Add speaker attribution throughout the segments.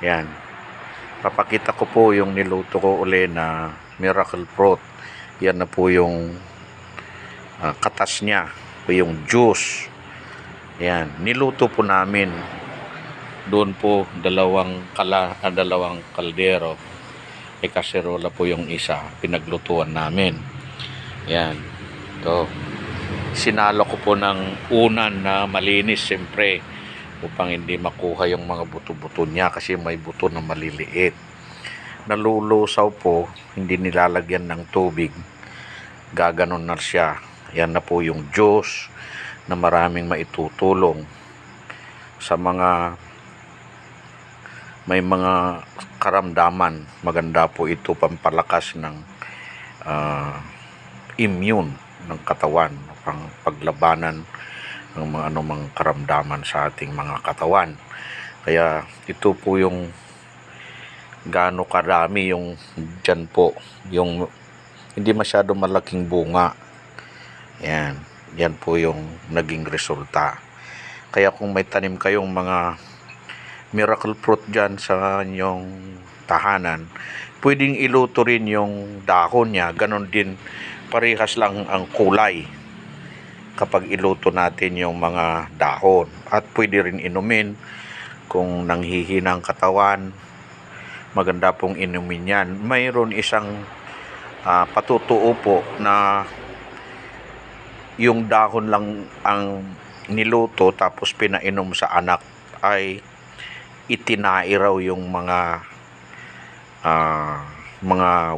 Speaker 1: Yan. Papakita ko po yung niluto ko uli na miracle fruit. Yan na po yung katas niya o yung juice. Yan. Niluto po namin. Doon po dalawang kaldero. Kaserola po yung isa. Pinaglutuan namin. Yan. Ito. Sinalo ko po ng unan na malinis siyempre upang hindi makuha yung mga buto-buto niya kasi may buto na maliliit. Nalulusaw po, hindi nilalagyan ng tubig. Gaganon na siya. Yan na po yung juice na maraming maitutulong sa mga may mga karamdaman. Maganda po ito pampalakas ng immune ng katawan, pang paglabanan ng mga anumang karamdaman sa ating mga katawan. Kaya ito po yung gaano karami yung dyan po, yung hindi masyado malaking bunga. Yan po yung naging resulta. Kaya kung may tanim kayong mga miracle fruit dyan sa inyong tahanan, pwedeng iluto rin yung dahon niya. Ganon din, parehas lang ang kulay kapag iluto natin yung mga dahon. At pwede rin inumin kung nanghihina ang katawan. Maganda pong inumin yan. Mayroon isang patutuo po na yung dahon lang ang niluto tapos pinainom sa anak ay itinai raw yung mga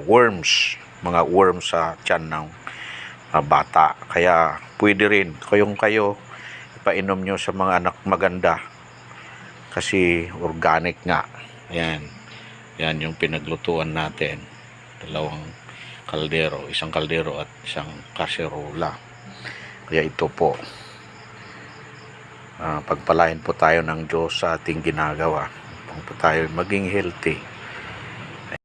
Speaker 1: worms sa tiyan ng bata. Kaya pwede rin kayo ipainom nyo sa mga anak, maganda kasi organic nga. Yan yung pinaglutuan natin, dalawang kaldero, isang kaldero at isang kaserola. Kaya ito po, pagpalain po tayo ng Diyos sa ating ginagawa upang po tayo maging healthy.